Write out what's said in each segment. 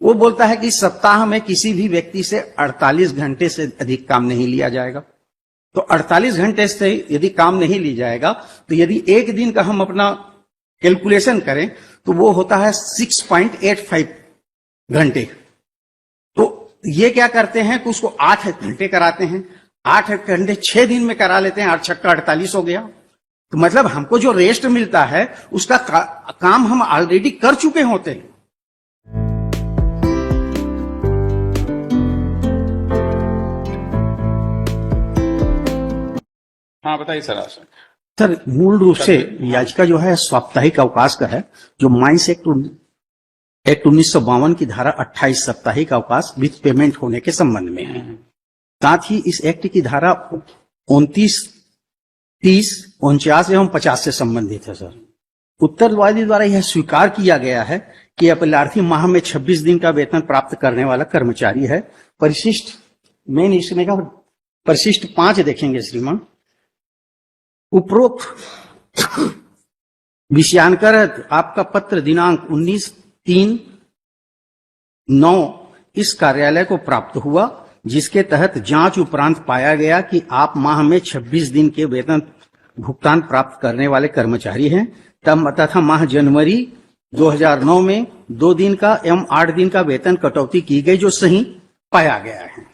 वो बोलता है कि सप्ताह में किसी भी व्यक्ति से 48 घंटे से अधिक काम नहीं लिया जाएगा। तो 48 घंटे से यदि काम नहीं लिया जाएगा तो यदि एक दिन का हम अपना कैलकुलेशन करें तो वो होता है 6.85 घंटे। तो ये क्या करते हैं कि उसको 8 घंटे कराते हैं, 8 घंटे 6 दिन में करा लेते हैं, 8 छक्का 48 हो गया। तो मतलब हमको जो रेस्ट मिलता है उसका काम हम ऑलरेडी कर चुके होते हैं। हाँ बताइए सर। सर मूल रूप से याचिका जो है साप्ताहिक अवकाश का है, जो माइंस एक्ट 1952 की धारा 28 साप्ताहिक अवकाश विथ पेमेंट होने के संबंध में है। साथ ही इस एक्ट की धारा 29, 30, 49 एवं 50 से संबंधित है। सर उत्तरवादी द्वारा यह स्वीकार किया गया है कि अपराधी माह में 26 दिन का वेतन प्राप्त करने वाला कर्मचारी है। परिशिष्ट मेन इसमें का परिशिष्ट 5 देखेंगे श्रीमान। उपरोक्त विषयांकर आपका पत्र दिनांक 19/3/9 इस कार्यालय को प्राप्त हुआ, जिसके तहत जांच उपरांत पाया गया कि आप माह में 26 दिन के वेतन भुगतान प्राप्त करने वाले कर्मचारी हैं। तथा माह जनवरी 2009 में 2 दिन का एवं 8 दिन का वेतन कटौती की गई, जो सही पाया गया है।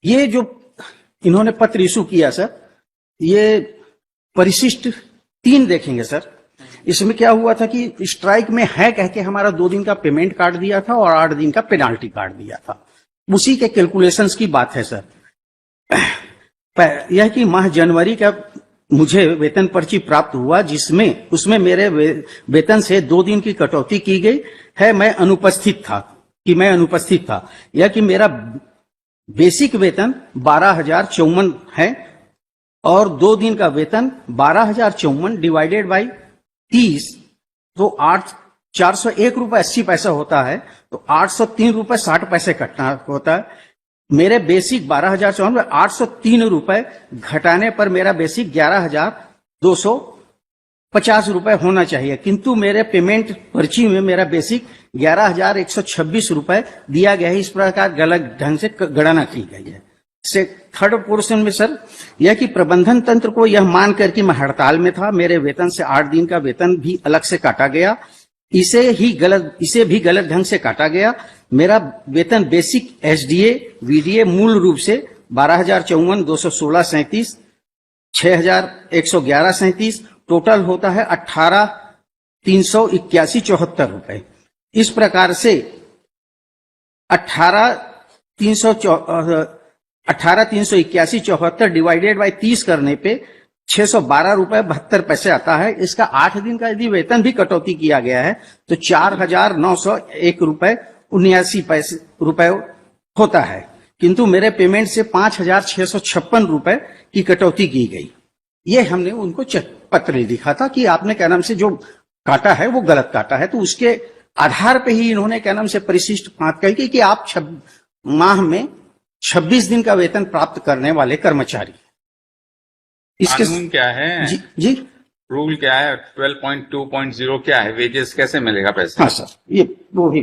ये जो इन्होंने पत्र इशू किया सर, ये परिशिष्ट 3 देखेंगे सर। इसमें क्या हुआ था कि स्ट्राइक में है कह के हमारा 2 दिन का पेमेंट काट दिया था और 8 दिन का पेनाल्टी काट दिया था। उसी के कैलकुलेशंस की बात है सर। यह कि माह जनवरी का मुझे वेतन पर्ची प्राप्त हुआ, जिसमें उसमें मेरे वेतन से 2 दिन की कटौती की गई है। मैं अनुपस्थित था यह कि मेरा बेसिक वेतन 12,054 है और 2 दिन का वेतन 12,054 डिवाइडेड बाई 30 तो 401 रुपए 80 पैसा होता है। तो 803 रुपए 60 पैसे कटना होता है। मेरे बेसिक 12,054 में 803 रुपए घटाने पर मेरा बेसिक 11,250 रुपए होना चाहिए, किंतु मेरे पेमेंट पर्ची में मेरा बेसिक 11,126 रुपए दिया गया है। इस प्रकार गलत ढंग से गणना की गई है। से थर्ड पोर्शन में सर यह कि प्रबंधन तंत्र को यह मानकर कि मैं हड़ताल में था, मेरे वेतन से 8 दिन का वेतन भी अलग से काटा गया, इसे भी गलत ढंग से काटा गया। मेरा वेतन बेसिक एसडीए वीडीए मूल रूप से 12,054, 216, 37, 6,111, टोटल होता है 18,381, रुपए। इस प्रकार से 18,381 डिवाइडेड बाई 30 करने पे 612 रुपए 72 पैसे आता है। इसका 8 दिन का यदि वेतन भी कटौती किया गया है तो 4,901 रुपए 79 रुपए होता है, किंतु मेरे पेमेंट से 5,656 रुपए की कटौती की गई। ये हमने उनको पत्र लिखा था कि आपने क्या नाम से जो काटा है वो गलत काटा है। तो उसके आधार पे ही इन्होंने क्या नाम से परिशिष्ट 5 कही कि आप माह में 26 दिन का वेतन प्राप्त करने वाले कर्मचारी। इसके कानून क्या है जी रूल क्या है? 12.2.0 क्या है? वेजेस कैसे मिलेगा पैसा? हाँ सर, ये वो ही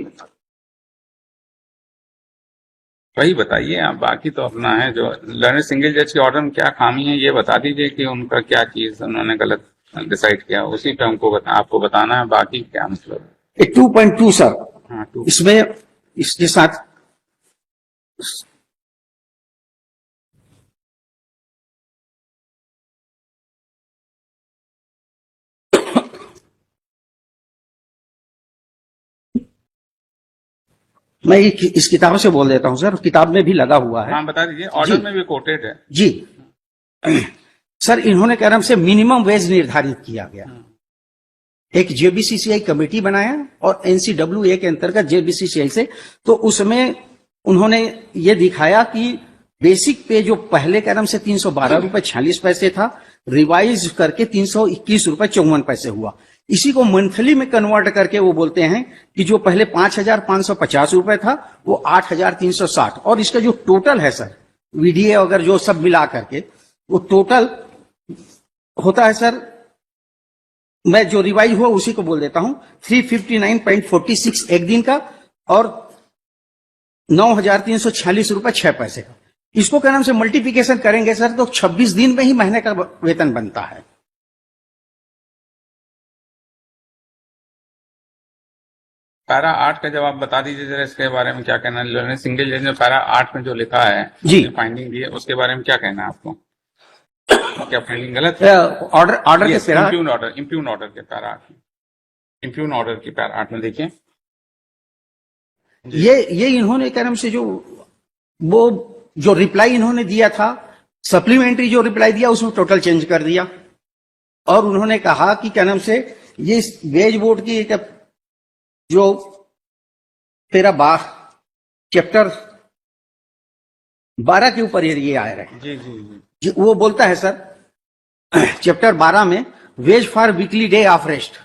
वही बताइए आप। बाकी तो अपना है जो लर्नर सिंगल जज के ऑर्डर में क्या खामी है ये बता दीजिए कि उनका क्या चीज उन्होंने गलत डिसाइड किया, उसी पे हमको आपको बताना है। बाकी क्या मतलब 2.2 सर। हाँ, इसमें इसके साथ मैं इस किताब से बोल देता हूं सर, किताब में भी लगा हुआ है। हाँ बता दीजिए, ऑर्डर में भी कोटेड है जी। सर इन्होंने क्या नाम से मिनिमम वेज निर्धारित किया गया, एक जेबीसीसीआई कमेटी बनाया और एनसीडब्ल्यूए के अंतर्गत जेबीसीसीआई से, तो उसमें उन्होंने ये दिखाया कि बेसिक पे जो पहले का नाम से 312 रुपए 46 पैसे था, रिवाइज करके 321 रुपए 54 पैसे हुआ। इसी को मंथली में कन्वर्ट करके वो बोलते हैं कि जो पहले 5,550 रुपए था वो 8,360, और इसका जो टोटल है सर वीडीए अगर जो सब मिला करके वो टोटल होता है सर, मैं जो रिवाइज हुआ उसी को बोल देता हूं, 359.46 एक दिन का और ₹9,346.06 का। इसको क्या नाम से मल्टीप्लिकेशन करेंगे सर तो 26 दिन में ही महीने का वेतन बनता है। पैरा 8 का जवाब बता दीजिए जरा, इसके बारे में क्या कहना है। लर्निंग सिंगल जज ने पैरा 8 में जो लिखा है जी। फाइंडिंग दी है, उसके बारे में क्या कहना है आपको? क्या फाइंडिंग गलत है? ऑर्डर के पैरा इम्प्यून ऑर्डर के पैरा 8 में, इम्प्यून ऑर्डर के पैरा 8 में देखिए, ये इन्होंने क्या नाम से वो जो रिप्लाई इन्होंने दिया था, सप्लीमेंट्री जो रिप्लाई दिया उसमें टोटल चेंज कर दिया। और उन्होंने कहा कि क्या नाम से ये वेज बोर्ड की जो तेरा चैप्टर 12 के ऊपर ये आ रहे हैं। जी जी जी, वो बोलता है सर चैप्टर 12 में ways for weekly day of rest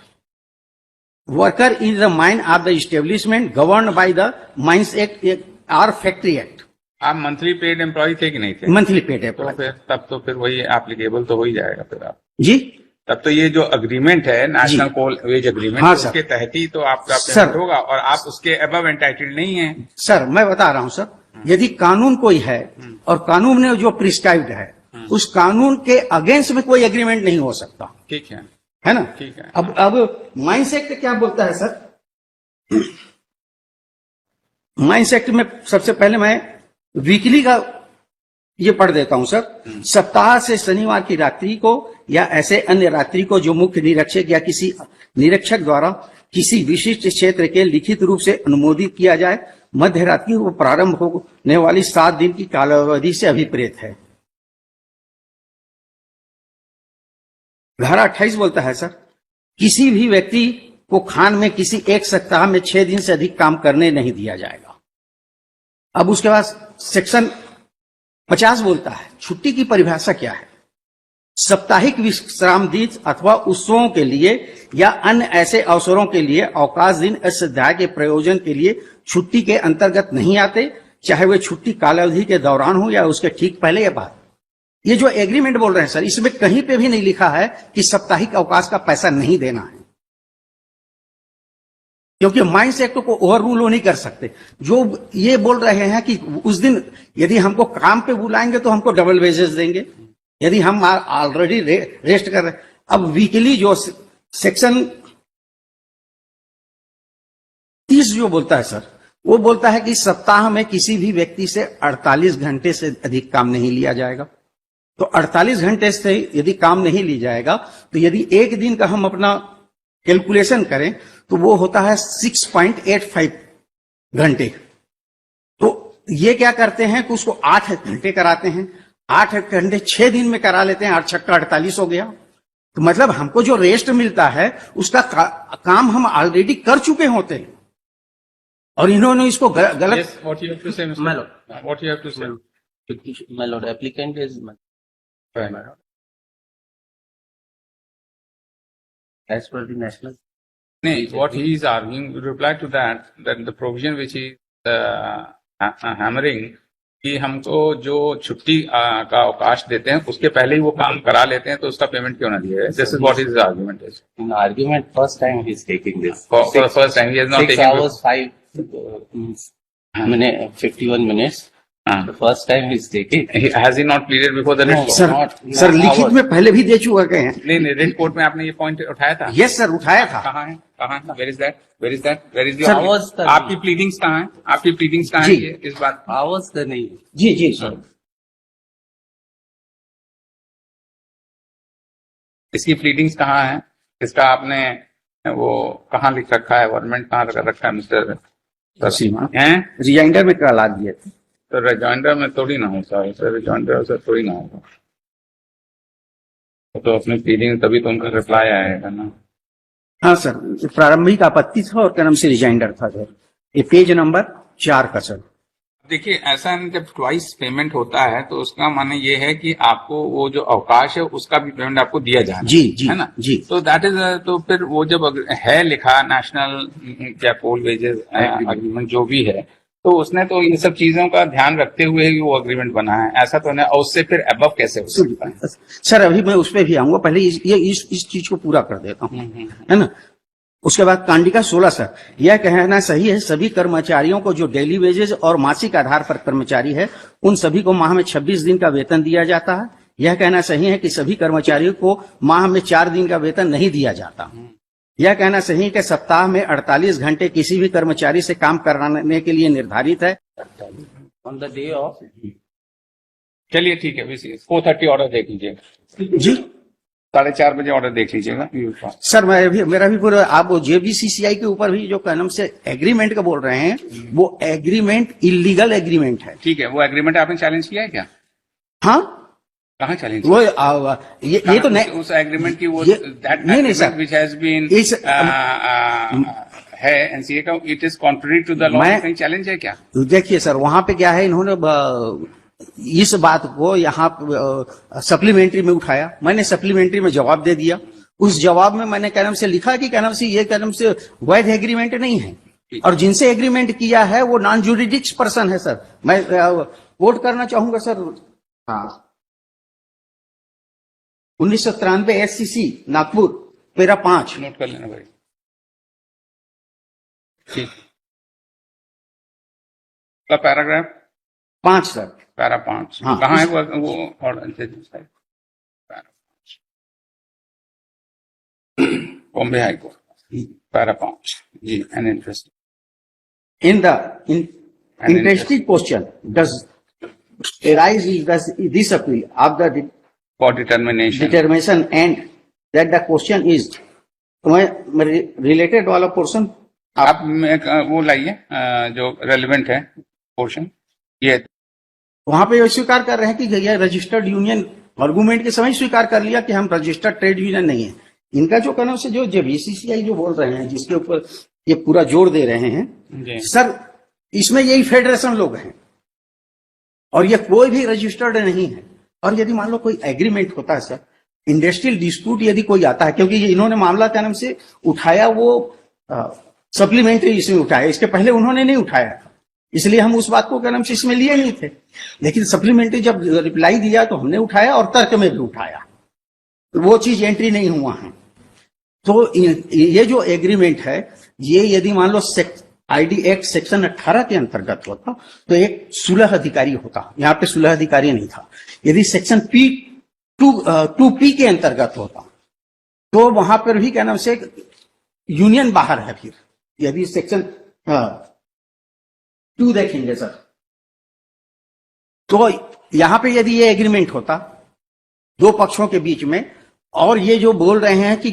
worker in the mine of the establishment govern by the mines act और फैक्ट्री एक्ट। आप मंथली पेड एम्प्लॉय थे कि नहीं थे? मंथली पेड है तो फिर तब तो फिर वही एप्लीकेबल तो हो ही जाएगा फिर आप जी। तब तो ये जो अग्रीमेंट है नेशनल कोल वेज अग्रीमेंट, हाँ, उसके तहत ही तो आपका सर। पेमेंट होगा, और आप उसके अबव एंटाइटल्ड नहीं है। सर मैं बता रहा हूं सर, यदि कानून कोई है और कानून ने जो प्रिस्क्राइब्ड है उस कानून के अगेंस्ट में कोई एग्रीमेंट नहीं हो सकता, ठीक है ना? ठीक है। अब माइंस एक्ट क्या बोलता है सर? माइंस एक्ट में सबसे पहले मैं वीकली का ये पढ़ देता हूं सर। सप्ताह से शनिवार की रात्रि को या ऐसे अन्य रात्रि को जो मुख्य निरीक्षक या किसी निरीक्षक द्वारा किसी विशिष्ट क्षेत्र के लिखित रूप से अनुमोदित किया जाए, मध्य रात्रि को प्रारंभ होने वाली 7 दिन की कालावधि से अभिप्रेत है। धारा 28 बोलता है सर, किसी भी व्यक्ति को खान में किसी एक सप्ताह में 6 दिन से अधिक काम करने नहीं दिया जाएगा। अब उसके बाद सेक्शन 50 बोलता है छुट्टी की परिभाषा क्या है? साप्ताहिक विश्राम दिन अथवा उत्सवों के लिए या अन्य ऐसे अवसरों के लिए अवकाश दिन इस अध्याय के प्रयोजन के लिए छुट्टी के अंतर्गत नहीं आते, चाहे वे छुट्टी कालावधि के दौरान हो या उसके ठीक पहले या बाद। ये जो एग्रीमेंट बोल रहे हैं सर, इसमें कहीं पे भी नहीं लिखा है कि साप्ताहिक अवकाश का पैसा नहीं देना है, क्योंकि माइंस एक्ट को ओवर रूल नहीं कर सकते। जो ये बोल रहे हैं कि उस दिन यदि हमको काम पे बुलाएंगे तो हमको डबल वेजेस देंगे, यदि हम ऑलरेडी रेस्ट कर रहे। अब वीकली जो सेक्शन 30 जो बोलता है सर, वो बोलता है कि सप्ताह में किसी भी व्यक्ति से 48 घंटे से अधिक काम नहीं लिया जाएगा। तो 48 घंटे से यदि काम नहीं लिया जाएगा तो यदि एक दिन का हम अपना कैलकुलेशन करें तो वो होता है 6.85 घंटे। तो ये क्या करते हैं कि उसको 8 घंटे कराते हैं, 8 घंटे 6 दिन में करा लेते हैं, 8 छक्का 48 हो गया। तो मतलब हमको जो रेस्ट मिलता है उसका काम हम ऑलरेडी कर चुके होते हैं, और इन्होंने इसको गलत। Yes, what you have to say, Mr. My lord. What you have to say? My lord, applicant is Right. as per the national. No, what he is arguing, reply to that the provision which is hammering कि हमको जो छुट्टी का अवकाश देते हैं उसके पहले ही वो काम करा लेते हैं, तो उसका पेमेंट क्यों ना दिया जाए? This is what his argument is. In argument, first time he is taking this. For the first time, he has not 6 taken. hours, 51 minutes. The first time he is taking. Has he not pleaded before the No. writ court? Sir not- sir not लिखित ours. में पहले भी दे चुके हैं। नहीं, writ court में आपने ये पॉइंट उठाया था? यस सर, उठाया था। कहाँ है? Where is that? Where is that? Where is the Sir, hours का आपकी प्लीडिंग्स कहाँ है? आपकी प्लीडिंग्स कहाँ है जी। ये इस बात? Hours का नहीं है. जी जी सर। इसकी प्लीडिंग्स कहाँ है? इसका आपने वो कहाँ लिख रखा है? गवर्नमेंट कहाँ रखा है मिस्टर सीमा हैं? रिजाइंडर में करा दिए थे। तो रिजॉइंडर में थोड़ी ना होता है सर, रिजॉइंडर से थोड़ी ना होगा। तो अपनी प्लीडिंग तभी तो उनका रिप्लाई आएगा ना। हाँ सर, प्रारंभिक आपत्ति था और क्या नाम से रिजाइंडर था सर। ये पेज नंबर 4 का सर। देखिए, ऐसा नहीं, जब ट्वाइस पेमेंट होता है तो उसका माने ये है कि आपको वो जो अवकाश है उसका भी पेमेंट आपको दिया जाना जी जी है ना जी। तो दैट इज, तो फिर वो जब है लिखा नेशनल क्या कोल वेजेस एग्रीमेंट जो भी है, तो उसने तो इन सब चीजों का ध्यान रखते हुए ही वो एग्रीमेंट बना है। ऐसा तो नहीं, और उससे फिर अबव कैसे हो सकता है? सर अभी मैं उस पर भी आऊंगा, पहले इस चीज को पूरा कर देता हूँ, है ना। उसके बाद कांडिका 16 सर, यह कहना सही है सभी कर्मचारियों को जो डेली वेजेज और मासिक आधार पर कर्मचारी है उन सभी को माह में 26 दिन का वेतन दिया जाता है। यह कहना सही है कि सभी कर्मचारियों को माह में 4 दिन का वेतन नहीं दिया जाता। यह कहना सही है कि सप्ताह में 48 घंटे किसी भी कर्मचारी से काम कराने के लिए निर्धारित है। On the day of, चलिए ठीक है, 4:30 ऑर्डर देख लीजिए, जी 4:30 बजे ऑर्डर देख लीजिएगा। सर, मेरा भी पूरा, आप जेबीसीसीआई के ऊपर भी जो कानून से एग्रीमेंट का बोल रहे हैं वो एग्रीमेंट इलीगल एग्रीमेंट है। ठीक है, वो एग्रीमेंट आपने चैलेंज किया है क्या? हाँ, कहाँ चैलेंज? वो ये तो नहीं, उस एग्रीमेंट की वो नहीं सर, विच हैज बीन है एनसीए का, it is contrary to the law, कहीं चैलेंज है क्या? देखिए सर, वहां पे क्या है, इन्होंने इस बात को यहाँ सप्लीमेंट्री में उठाया, मैंने सप्लीमेंट्री में जवाब दे दिया। उस जवाब में मैंने क्या नाम से लिखा कि क्या नाम से ये क्या नाम से वैध एग्रीमेंट नहीं है, और जिनसे एग्रीमेंट किया है वो नॉन जुडिडिक्स पर्सन है सर। मैं कोट करना चाहूंगा सर, हाँ, 1993 एससीसी नागपुर पैरा 5, नोट कर लेना भाई। ठीक, पैराग्राफ 5 सर, पैरा 5, हाँ, कहाँ है वो order? Bombay High Court, para 5 जी। An interest in the interesting question does arise this appeal of the for determination determination and that the question is related वाला पोर्शन आप वो लाइए जो रेलिवेंट है पोर्शन। ये वहां पे स्वीकार कर रहे हैं कि यह रजिस्टर्ड यूनियन, आर्गूमेंट के समय स्वीकार कर लिया कि हम रजिस्टर्ड ट्रेड यूनियन नहीं है। इनका जो कहना से जो बीसीसीआई जो बोल रहे हैं, जिसके ऊपर ये पूरा जोर दे रहे हैं सर, इसमें यही फेडरेशन लोग हैं और ये कोई भी रजिस्टर्ड नहीं है। और यदि मान लो कोई एग्रीमेंट होता है सर, इंडस्ट्रियल डिस्प्यूट यदि कोई आता है, क्योंकि इन्होंने मामला क्या नाम से उठाया वो सप्लीमेंट्री इसमें उठाया, इसके पहले उन्होंने नहीं उठाया था, इसलिए हम उस बात को क्या नाम से इसमें लिए नहीं थे। लेकिन सप्लीमेंट्री जब रिप्लाई दिया तो हमने उठाया और तर्क में भी उठाया, वो चीज एंट्री नहीं हुआ है। तो ये जो एग्रीमेंट है, ये यदि मान लो आईडी एक्ट सेक्शन 18 के अंतर्गत होता तो एक सुलह अधिकारी होता, यहाँ पे सुलह अधिकारी नहीं था। यदि सेक्शन P2P के अंतर्गत होता तो वहां पर भी क्या नाम से यूनियन बाहर है। फिर यदि सेक्शन 2 देखेंगे सर, तो यहां पे यदि ये एग्रीमेंट होता दो पक्षों के बीच में, और ये जो बोल रहे हैं कि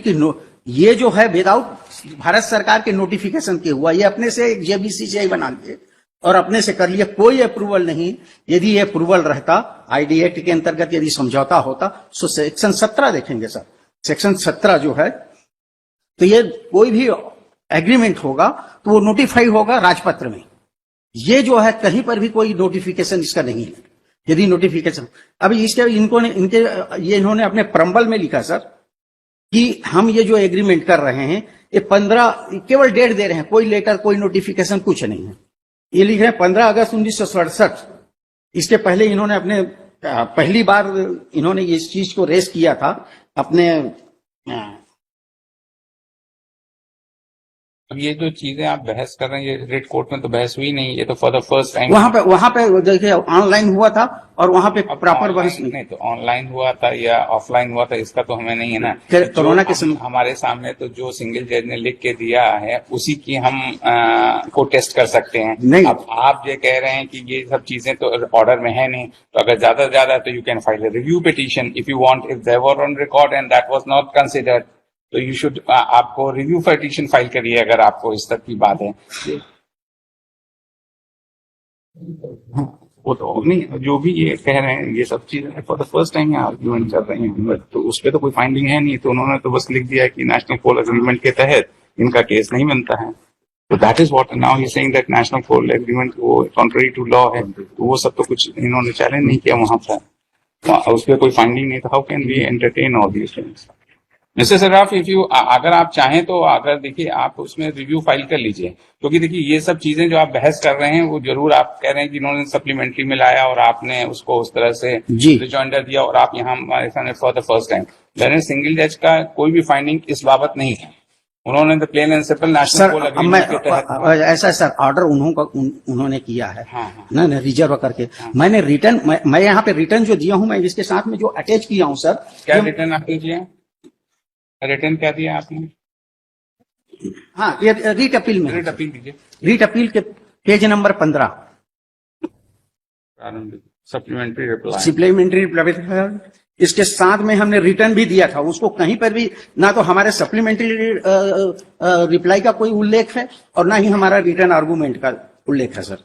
ये जो है विदाउट भारत सरकार के नोटिफिकेशन के हुआ, ये अपने से जेबीसीसीआई बना लिए और अपने से कर लिया, कोई अप्रूवल नहीं। यदि ये अप्रूवल रहता, आईडी एक्ट के अंतर्गत यदि समझौता होता, तो सेक्शन 17 देखेंगे सर, सेक्शन 17 जो है, तो ये कोई भी एग्रीमेंट होगा तो वो नोटिफाई होगा राजपत्र में। ये जो है कहीं पर भी कोई नोटिफिकेशन इसका नहीं है। यदि नोटिफिकेशन अभी इन्होंने अपने प्रम्बल में लिखा सर कि हम ये जो एग्रीमेंट कर रहे हैं ये 15 केवल डेट दे रहे हैं, कोई लेटर कोई नोटिफिकेशन कुछ नहीं है। ये लिख रहे हैं 15 अगस्त 1967। इसके पहले इन्होंने अपने पहली बार इन्होंने इस चीज को रेस किया था अपने। अब ये जो चीजें आप बहस कर रहे हैं, ये रेड कोर्ट में तो बहस हुई नहीं, ये तो फॉर द फर्स्ट टाइम वहां पे देखिए ऑनलाइन हुआ था और वहां पे प्रॉपर बहस नहीं। तो ऑनलाइन हुआ था या ऑफलाइन हुआ था, इसका तो हमें नहीं है ना। कोरोना के समय हमारे सामने तो जो सिंगल जज ने लिख के दिया है उसी की हम को टेस्ट कर सकते हैं। नहीं, अब आप ये कह रहे हैं कि ये सब चीजें तो ऑर्डर में है नहीं, तो अगर ज्यादा से ज्यादा तो you can file a review petition if you want, if there were on record and that was not considered, तो यू शुड आपको रिव्यू पिटीशन फाइल करिए अगर आपको इस तक की बात है। वो तो नहीं, जो भी ये कह रहे हैं ये सब चीजें for the first time argument कर रहे हैं, तो उस पर तो कोई फाइंडिंग है नहीं। तो उन्होंने तो बस लिख दिया कि नेशनल कोल एग्रीमेंट के तहत इनका केस नहीं बनता है। तो that is what now he is saying that national coal agreement वो कॉन्ट्ररी टू लॉ है। तो वो सब तो कुछ इन्होंने चैलेंज नहीं किया वहां पर, उस पर कोई फाइंडिंग नहीं था। How can we entertain all these things? Mister Saraf, if you अगर आप चाहें तो अगर देखिए आप उसमें रिव्यू फाइल कर लीजिए, क्योंकि देखिए ये सब चीजें जो आप बहस कर रहे हैं वो जरूर आप कह रहे हैं कि इन्होंने सप्लीमेंट्री में लाया और आपने उसको उस तरह से रिजॉइंडर दिया और आप यहाँ हमारे सामने for the first time. Single जज का कोई भी फाइंडिंग इस बाबत नहीं है। उन्होंने तो प्लेन एंड सिंपल नेशनल सर कोल मैं एग्रीमेंट के तहत ऐसा सर ऑर्डर उन्होंने किया है हाँ, हाँ। ना ना रिजर्व करके मैंने रिटर्न मैं यहाँ पे रिटर्न जो दिया हूँ मैं इसके साथ में जो अटैच किया हूँ सर क्या ये- रिटर्न आपने दिया, रिटर्न क्या दिया आपने, हाँ ये रीट अपील में रिट अपील दीजिए, रीट अपील के पेज नंबर 15 प्रारंभिक सप्लीमेंट्री रिप्लाई। सप्लीमेंट्री इसके साथ में हमने रिटर्न भी दिया था उसको कहीं पर भी ना तो हमारे सप्लीमेंट्री रिप्लाई का कोई उल्लेख है और ना ही हमारा रिटर्न आर्गूमेंट का उल्लेख है सर।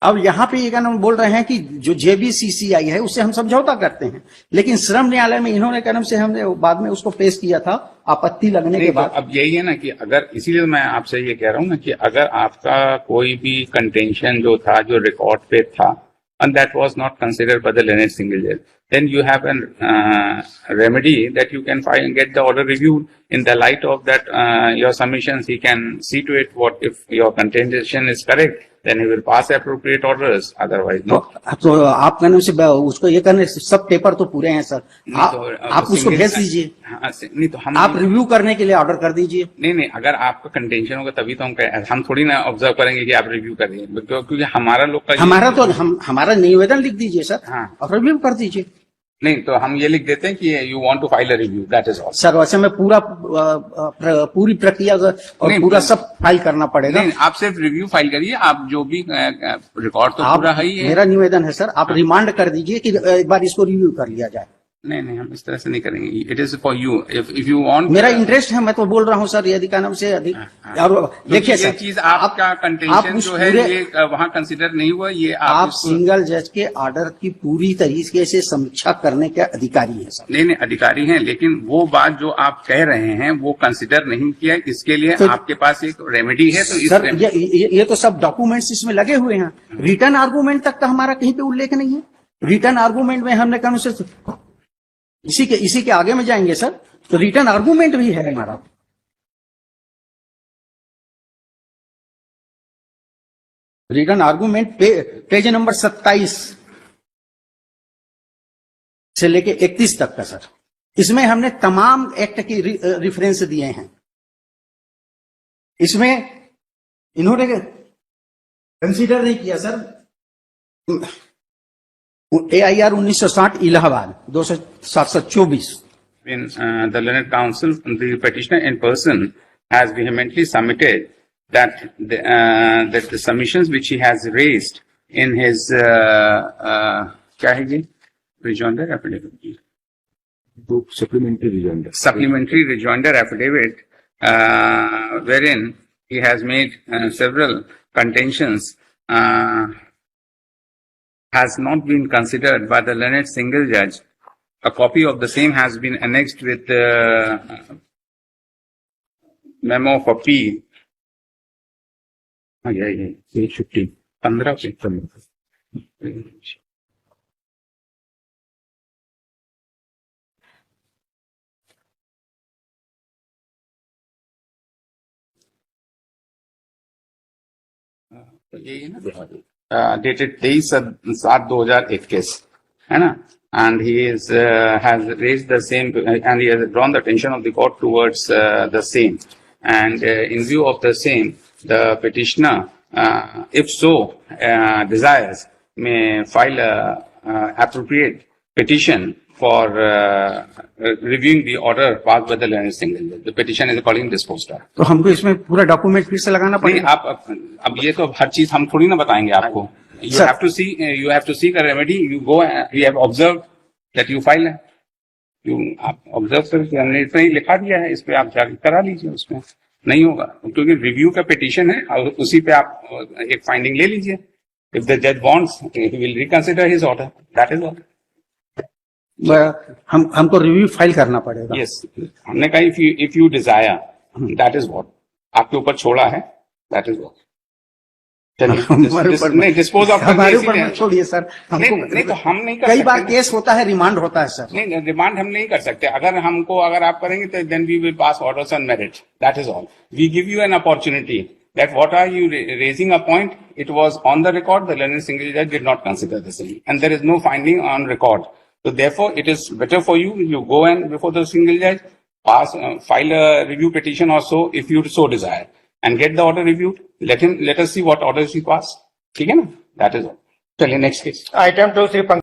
अब यहाँ पे ये क्या नाम बोल रहे हैं कि जो जेबीसीसीआई है उससे हम समझौता करते हैं लेकिन श्रम न्यायालय में इन्होंने क्या नाम से हमने बाद में उसको पेश किया था आपत्ति लगने के नहीं, तो बाद। अब यही है ना कि अगर, इसीलिए मैं आपसे ये कह रहा हूँ ना कि अगर आपका कोई भी कंटेंशन जो था जो रिकॉर्ड पे था and that was not considered by the Leonard Single Judge, then you have an remedy that you can file and get the order reviewed in the light of that your submissions. He can see to it what if your contention is correct, then he will pass appropriate orders. Otherwise, no. तो आप कहने से उसको ये करने सब paper तो पूरे हैं सर आप उसको भेज दीजिए हाँ, नहीं तो हम आप रिव्यू करने के लिए ऑर्डर कर दीजिए। नहीं, अगर आपका कंटेंशन होगा तभी तो हम थोड़ी ना ऑब्जर्व करेंगे कि आप रिव्यू करिए, क्योंकि हमारा लोग का हमारा तो हमारा निवेदन लिख दीजिए सर हाँ। और रिव्यू कर दीजिए। नहीं तो हम ये लिख देते हैं कि you want to file a review, that is all. Sir वैसे में पूरी प्रक्रिया और नहीं, पूरा सब फाइल करना पड़ेगा। नहीं, आप सिर्फ रिव्यू फाइल करिए, आप जो भी रिकॉर्ड तो आप पूरा है ही है। मेरा निवेदन है सर आप रिमांड कर दीजिए कि एक बार इसको रिव्यू कर लिया जाए। नहीं, हम इस तरह से नहीं करेंगे, it is for you, if you want. मेरा इंटरेस्ट है मैं तो बोल रहा हूँ सर यदि का नाम से अधिक और देखिए ये सर चीज आपका कंटेंशन जो है ये वहाँ कंसिडर नहीं हुआ, ये आप इसको- सिंगल जज के ऑर्डर की पूरी तरीके से समीक्षा करने के अधिकारी हैं सर। नहीं, अधिकारी हैं, लेकिन वो बात जो आप कह रहे हैं वो कंसिडर नहीं किया, इसके लिए तो- आपके पास एक रेमेडी है। तो इस सर ये तो सब डॉक्यूमेंट्स इसमें लगे हुए हैं, रिटर्न आर्गूमेंट तक का हमारा कहीं पे उल्लेख नहीं है। रिटर्न आर्गूमेंट में हमने कहा से इसी के आगे में जाएंगे सर तो रिटर्न आर्गूमेंट भी है हमारा। रिटर्न आर्गूमेंट पेज नंबर 27 से लेके 31 तक का सर, इसमें हमने तमाम एक्ट की रिफरेंस दिए हैं। इसमें इन्होंने कंसीडर नहीं किया sir AIR 1960 Allahabad 2724 when the learned counsel, the petitioner in person has vehemently submitted that the submissions which he has raised in his क्या है ये rejoinder affidavit, supplementary rejoinder affidavit, wherein he has made several contentions, has not been considered by the learned single judge. A copy of the same has been annexed with the memo of appeal. Page 15. 15. यही है ना, dated 23/7/2021 है ना, and he is has raised the same and he has drawn the attention of the court towards the same, and in view of the same the petitioner if so desires may file a appropriate petition for reviewing the order passed by the learned single judge. The petition is accordingly disposed of. तो हमको इसमें पूरा document फिर से लगाना नहीं, पड़ेगा। आप अब ये तो हर चीज हम थोड़ी ना बताएंगे आपको। You Sir. have to see, you have to seek a remedy. You go, you have observed that you file है, you आप observe करके हमने इतना ही लिखा दिया है, इस पे आप जाकर करा लीजिए, उसमें नहीं होगा क्योंकि रिव्यू का पिटीशन है और उसी पे आप एक फाइंडिंग ले लीजिए। If the judge wants, he will reconsider his order. That is all. हमको रिव्यू फाइल करना पड़ेगा। Yes, हमने कहा if you desire, that is what आपके ऊपर छोड़ा है, that is what. नहीं, डिस्पोज ऑफ हमारे ऊपर मत छोड़िए सर, हमको नहीं तो हम नहीं कर कई बार सकते। केस होता है रिमांड होता है सर। नहीं, रिमांड हम नहीं कर सकते। अगर आप करेंगे तो then we will pass orders on merit, that is all. We give you an opportunity that what are you raising a point, it was on the record, the learned single judge did not consider the same, and there is no finding on record. So therefore, it is better for you, you go and before the single judge, file a review petition or so if you so desire and get the order reviewed. Let us see what orders he pass. ठीक है ना? That is all. चलिए next case. Item 2, Sri